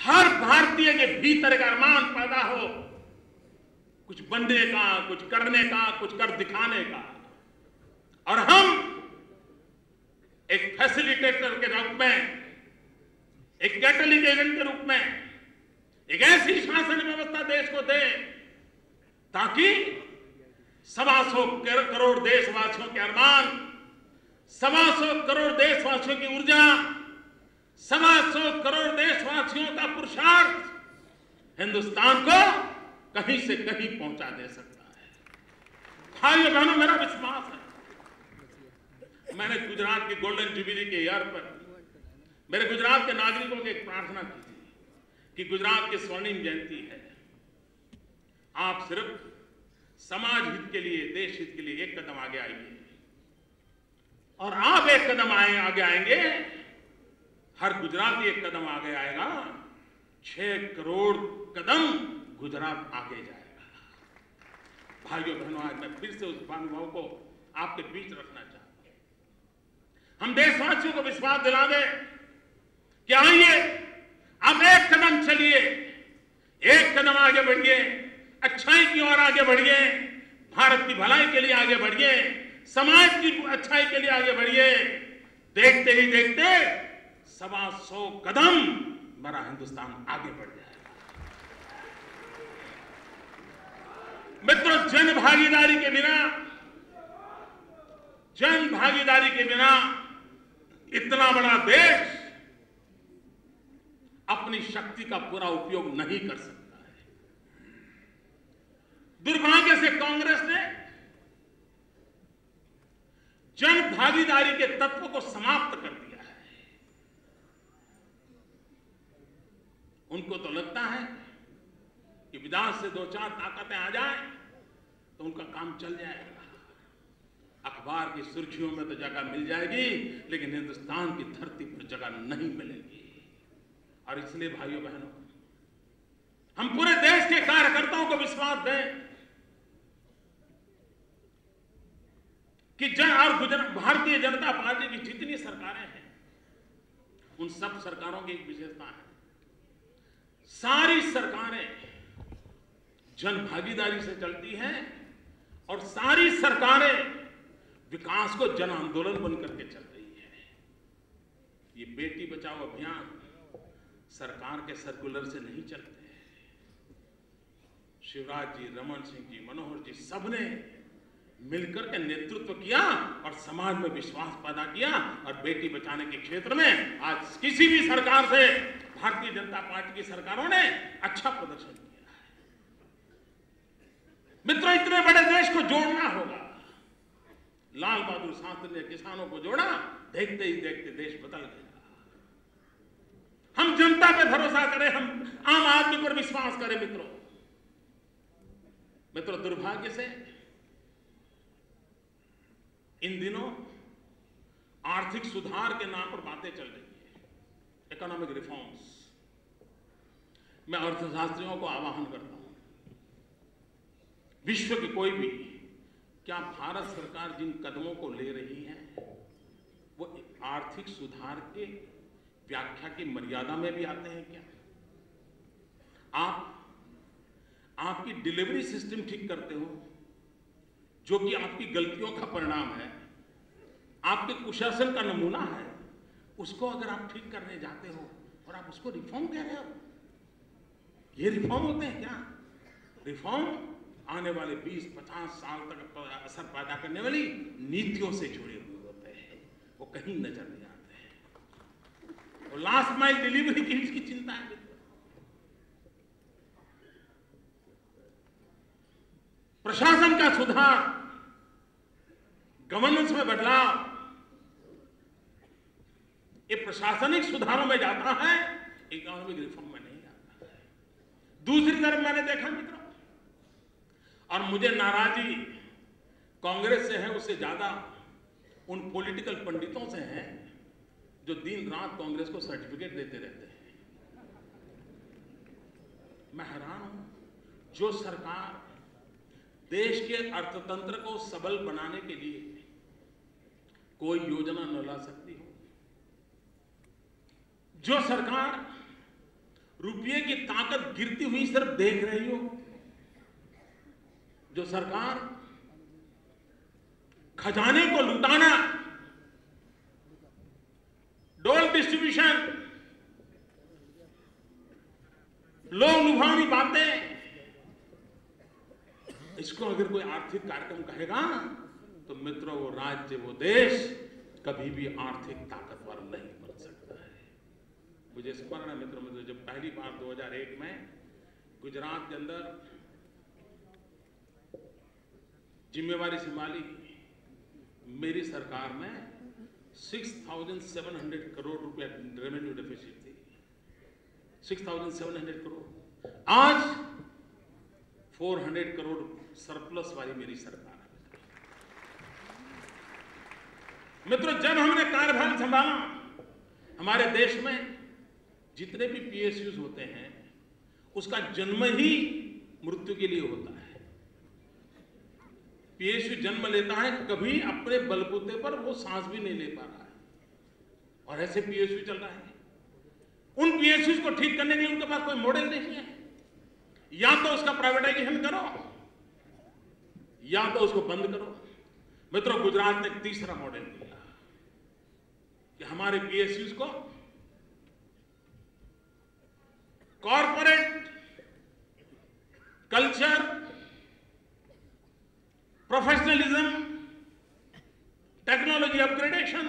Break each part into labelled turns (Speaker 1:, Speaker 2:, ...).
Speaker 1: हर भारतीय के भीतर एक अरमान पैदा हो, कुछ बनने का, कुछ करने का, कुछ कर दिखाने का। और हम एक फैसिलिटेटर के रूप में, एक कैटलिस्ट एजेंट के रूप में एक ऐसी शासन व्यवस्था देश को दें ताकि 125 करोड़ देशवासियों के अरमान, 125 करोड़ देशवासियों की ऊर्जा, 125 करोड़ देशवासियों का पुरुषार्थ हिंदुस्तान को कहीं से कहीं पहुंचा दे सकता है। भाइयों बहनों, मेरा विश्वास है, मैंने गुजरात की गोल्डन जुबिली के ईयर पर मेरे गुजरात के नागरिकों की एक प्रार्थना की थी कि गुजरात की स्वर्णिम जयंती है, आप सिर्फ समाज हित के लिए, देश हित के लिए एक कदम आगे आइए। और आप एक कदम आगे आएंगे, हर गुजराती एक कदम आगे आएगा, 6 करोड़ कदम गुजरात आगे जाएगा। भाइयों बहनों, आज मैं फिर से उस अनुभव को आपके बीच रखना चाहता हूं। हम देशवासियों को विश्वास दिला दें कि आइए अब एक कदम चलिए, एक कदम आगे बढ़िए, अच्छाई की ओर आगे बढ़िए, भारत की भलाई के लिए आगे बढ़िए, समाज की अच्छाई के लिए आगे बढ़िए। देखते ही देखते 125 कदम मेरा हिंदुस्तान आगे बढ़ जाएगा। मित्रों, जन भागीदारी के बिना इतना बड़ा देश अपनी शक्ति का पूरा उपयोग नहीं कर सकता है। दुर्भाग्य से कांग्रेस ने जन भागीदारी के तत्व को समाप्त कर दिया है। उनको तो लगता है कि विदेश से 2-4 ताकतें आ जाएं तो उनका काम चल जाएगा, अखबार की सुर्खियों में तो जगह मिल जाएगी, लेकिन हिंदुस्तान की धरती पर जगह नहीं मिलेगी। और इसलिए भाइयों बहनों, हम पूरे देश के कार्यकर्ताओं को विश्वास दें कि भारतीय जनता पार्टी की जितनी सरकारें हैं, उन सब सरकारों की एक विशेषता है, सारी सरकारें जन भागीदारी से चलती हैं और सारी सरकारें विकास को जन आंदोलन बनकर के चल रही है। ये बेटी बचाओ अभियान सरकार के सर्कुलर से नहीं चलते हैं। शिवराज जी, रमन सिंह जी, मनोहर जी, सबने मिलकर के नेतृत्व किया और समाज में विश्वास पैदा किया, और बेटी बचाने के क्षेत्र में आज किसी भी सरकार से भारतीय जनता पार्टी की सरकारों ने अच्छा प्रदर्शन किया है। मित्रों, इतने बड़े देश को जोड़ना होगा। लाल बहादुर शास्त्री ने किसानों को जोड़ा, देखते ही देखते देश बदल गया। हम जनता पे भरोसा करें, हम आम आदमी पर विश्वास करें। मित्रों, दुर्भाग्य से इन दिनों आर्थिक सुधार के नाम पर बातें चल रही है, इकोनॉमिक रिफॉर्म्स। मैं अर्थशास्त्रियों को आह्वान करता हूं, विश्व की कोई भी, क्या भारत सरकार जिन कदमों को ले रही है वो आर्थिक सुधार के व्याख्या की मर्यादा में भी आते हैं क्या? आपकी डिलीवरी सिस्टम ठीक करते हो, जो कि आपकी गलतियों का परिणाम है, आपके कुशासन का नमूना है, उसको अगर आप ठीक करने जाते हो और आप उसको रिफॉर्म कह रहे हो, ये रिफॉर्म होते हैं क्या? रिफॉर्म आने वाले 20-50 साल तक असर पैदा करने वाली नीतियों से जुड़े हुए होते हैं, वो कहीं नजर नहीं आते हैं। और लास्ट माइल डिलीवरी की इसकी चिंता है। प्रशासन का सुधार, गवर्नेंस में बदलाव, ये प्रशासनिक सुधारों में जाता है, इकोनॉमिक रिफॉर्म में नहीं जाता है। दूसरी तरफ मैंने देखा मित्रों, और मुझे नाराजगी कांग्रेस से है उससे ज्यादा उन पॉलिटिकल पंडितों से है जो दिन रात कांग्रेस को सर्टिफिकेट देते रहते हैं। मैं हैरान हूं, जो सरकार देश के अर्थतंत्र को सबल बनाने के लिए कोई योजना न ला सकती हो, जो सरकार रुपये की ताकत गिरती हुई सिर्फ देख रही हो। जो सरकार खजाने को लुटाना, डोल डिस्ट्रीब्यूशन, लोग लुभावनी बातें, इसको अगर कोई आर्थिक कार्यक्रम कहेगा तो मित्रों वो राज्य, वो देश कभी भी आर्थिक ताकतवर नहीं बन सकता है। मुझे स्मरण है मित्रों, मुझे जब पहली बार 2001 में गुजरात के अंदर जिम्मेवारी संभाली, मेरी सरकार में 6,700 करोड़ रुपया रेवेन्यू डेफिसिट थी। 6,700 करोड़, आज 400 करोड़ सरप्लस वाली मेरी सरकार है। मित्रों, जब हमने कार्यभार संभाला, हमारे देश में जितने भी पीएसयूज होते हैं उसका जन्म ही मृत्यु के लिए होता है। पीएसयू जन्म लेता है, कभी अपने बलबूते पर वो सांस भी नहीं ले पा रहा है, और ऐसे पीएसयू चल रहा है। उन पीएसयूज को ठीक करने के लिए उनके पास कोई मॉडल नहीं है। या तो उसका प्राइवेटाइजेशन करो या तो उसको बंद करो। मित्रों, गुजरात ने एक तीसरा मॉडल दिया कि हमारे पीएसयूज को corporate culture, professionalism, technology upgradation,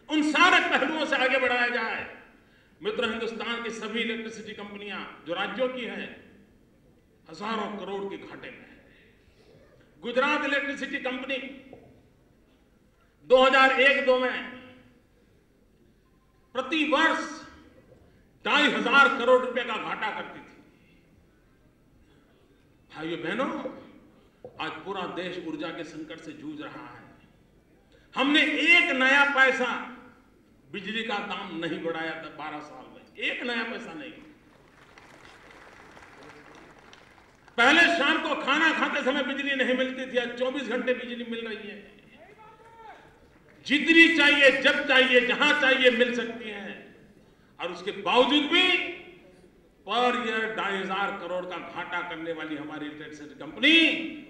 Speaker 1: उन सारे पहलुओं से आगे बढ़ाया जाए। मित्रों, हिंदुस्तान की सभी इलेक्ट्रिसिटी कंपनियां जो राज्यों की हैं हजारों करोड़ के घाटे में है। गुजरात इलेक्ट्रिसिटी कंपनी 2001-2 में प्रति वर्ष 2,500 करोड़ रुपए का घाटा करती थी। भाइयों बहनों, आज पूरा देश ऊर्जा के संकट से जूझ रहा है। हमने एक नया पैसा बिजली का दाम नहीं बढ़ाया था 12 साल में, एक नया पैसा नहीं। पहले शाम को खाना खाते समय बिजली नहीं मिलती थी, आज 24 घंटे बिजली मिल रही है। जितनी चाहिए, जब चाहिए, जहां चाहिए मिल सकती है। और उसके बावजूद भी पर ईयर 2,500 करोड़ का घाटा करने वाली हमारी इलेक्ट्रिसिटी कंपनी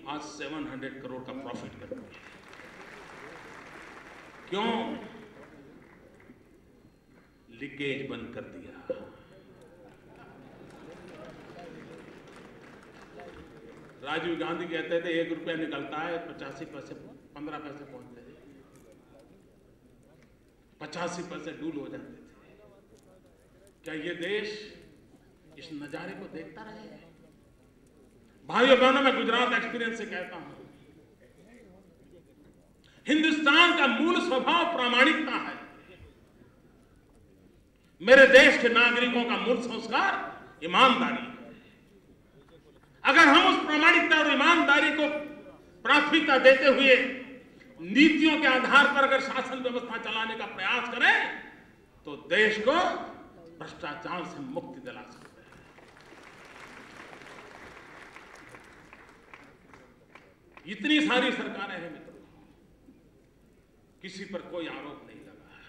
Speaker 1: आज 700 करोड़ का प्रॉफिट करती है। क्यों? लीकेज बंद कर दिया। राजीव गांधी कहते थे 1 रुपया निकलता है 85 पैसे 15 पैसे पहुंचते थे, 85 पैसे डूल हो जाते थे। क्या ये देश इस नजारे को देखता रहे? भाइयों बहनों, मैं गुजरात एक्सपीरियंस से कहता हूं, हिंदुस्तान का मूल स्वभाव प्रामाणिकता है। मेरे देश के नागरिकों का मूल संस्कार ईमानदारी है। अगर हम उस प्रामाणिकता और ईमानदारी को प्राथमिकता देते हुए नीतियों के आधार पर अगर शासन व्यवस्था चलाने का प्रयास करें तो देश को भ्रष्टाचार से मुक्ति दिला सकते हैं। इतनी सारी सरकारें हैं मित्रों, किसी पर कोई आरोप नहीं लगा है।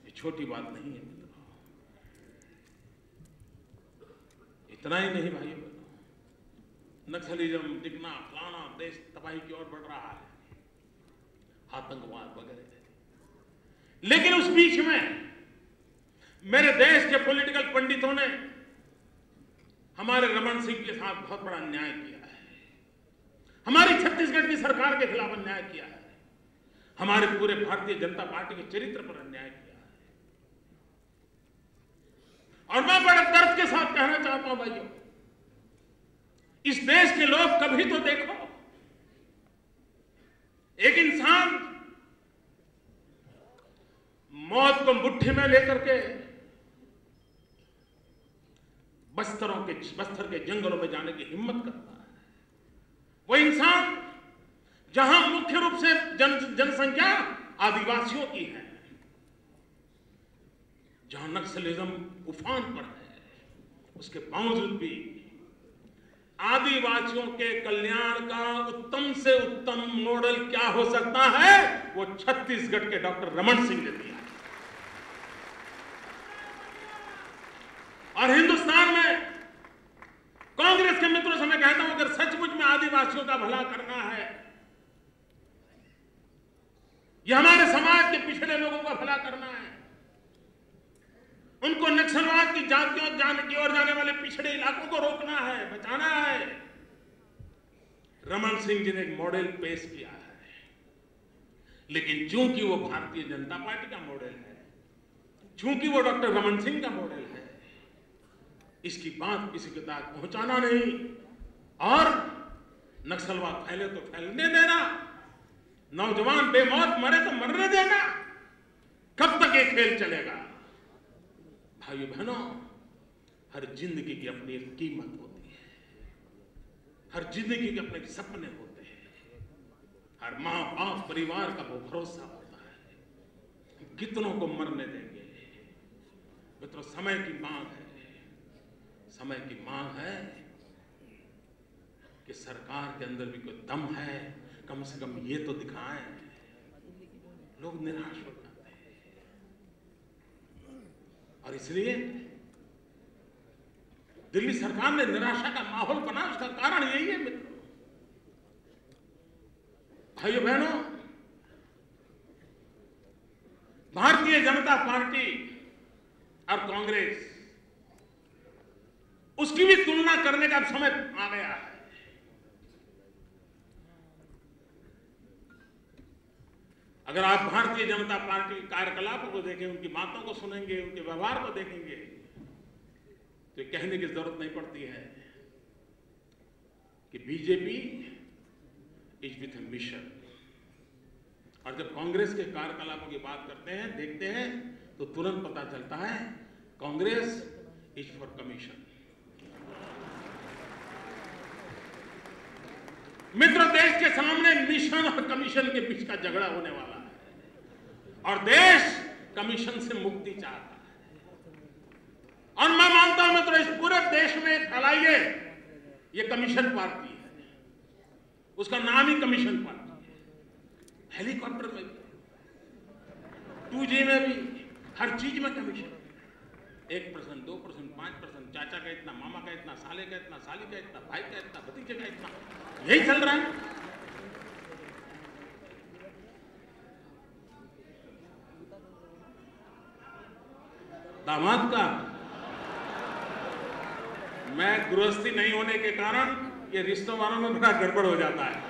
Speaker 1: ये छोटी बात नहीं है मित्रों। इतना ही नहीं भाइयों, नक्सलिज्म, टिकना, फलाना, देश तबाही की ओर बढ़ रहा है, आतंकवाद वगैरह। लेकिन उस बीच में मेरे देश के पॉलिटिकल पंडितों ने हमारे रमन सिंह के साथ बहुत बड़ा अन्याय किया है। हमारी छत्तीसगढ़ की सरकार के खिलाफ अन्याय किया है। हमारे पूरे भारतीय जनता पार्टी के चरित्र पर अन्याय किया है। और मैं बड़े दर्द के साथ कहना चाहता हूं भाइयों, इस देश के लोग कभी तो देखो, एक इंसान मौत को मुट्ठी में लेकर के बस्तर के जंगलों में जाने की हिम्मत करता है। वो इंसान जहां मुख्य रूप से जनसंख्या आदिवासियों की है, जहां नक्सलिज्म उफान पर है, उसके बावजूद भी आदिवासियों के कल्याण का उत्तम से उत्तम मॉडल क्या हो सकता है, वो छत्तीसगढ़ के डॉक्टर रमन सिंह ने दिया। और हिंदुस्तान में कांग्रेस के मित्रों से मैं कहता हूं, अगर सचमुच में आदिवासियों का भला करना है, यह हमारे समाज के पिछड़े लोगों का भला करना है, उनको नक्सलवाद की जातियों की ओर जाने वाले पिछड़े इलाकों को रोकना है, बचाना है, रमन सिंह जी ने एक मॉडल पेश किया है। लेकिन चूंकि वो भारतीय जनता पार्टी का मॉडल है, चूंकि वो डॉक्टर रमन सिंह का मॉडल है, इसकी बात किसी के तक पहुंचाना नहीं और नक्सलवाद फैले तो फैलने देना, नौजवान बेमौत मरे तो मरने देना, कब तक ये खेल चलेगा? भाइयों बहनों, हर जिंदगी की अपनी एक कीमत होती है, हर जिंदगी के अपने सपने होते हैं, हर मां बाप परिवार का वो भरोसा होता है, कितनों को मरने देंगे? मित्रों, समय की मांग है, समय की मांग है कि सरकार के अंदर भी कोई दम है, कम से कम ये तो दिखाएं। लोग निराश हो जाते हैं और इसलिए दिल्ली सरकार ने निराशा का माहौल बना, उसका कारण यही है मित्रों। भाइयों बहनों, भारतीय जनता पार्टी और कांग्रेस, उसकी भी तुलना करने का अब समय आ गया है। अगर आप भारतीय जनता पार्टी के कार्यकलापों को देखें, उनकी बातों को सुनेंगे, उनके व्यवहार को देखेंगे, तो कहने की जरूरत नहीं पड़ती है कि BJP is with A mission. और जब कांग्रेस के कार्यकलापों की बात करते हैं, देखते हैं, तो तुरंत पता चलता है कांग्रेस इज फॉर कमीशन। मित्रों, देश के सामने मिशन और कमीशन के बीच का झगड़ा होने वाला है और देश कमीशन से मुक्ति चाहता है। और मैं मानता हूं मित्रों, इस पूरे देश में फैलाइए, ये कमीशन पार्टी है, उसका नाम ही कमीशन पार्टी है। हेलीकॉप्टर में भी, 2G में भी, हर चीज में कमीशन, 1%, 2%, 5%, चाचा का इतना, मामा का इतना, साले का इतना, साली का इतना, भाई का इतना, भतीजे का इतना, यही चल रहा है। दामाद का मैं गृहस्थी नहीं होने के कारण ये रिश्तों वालों में बड़ा गड़बड़ हो जाता है।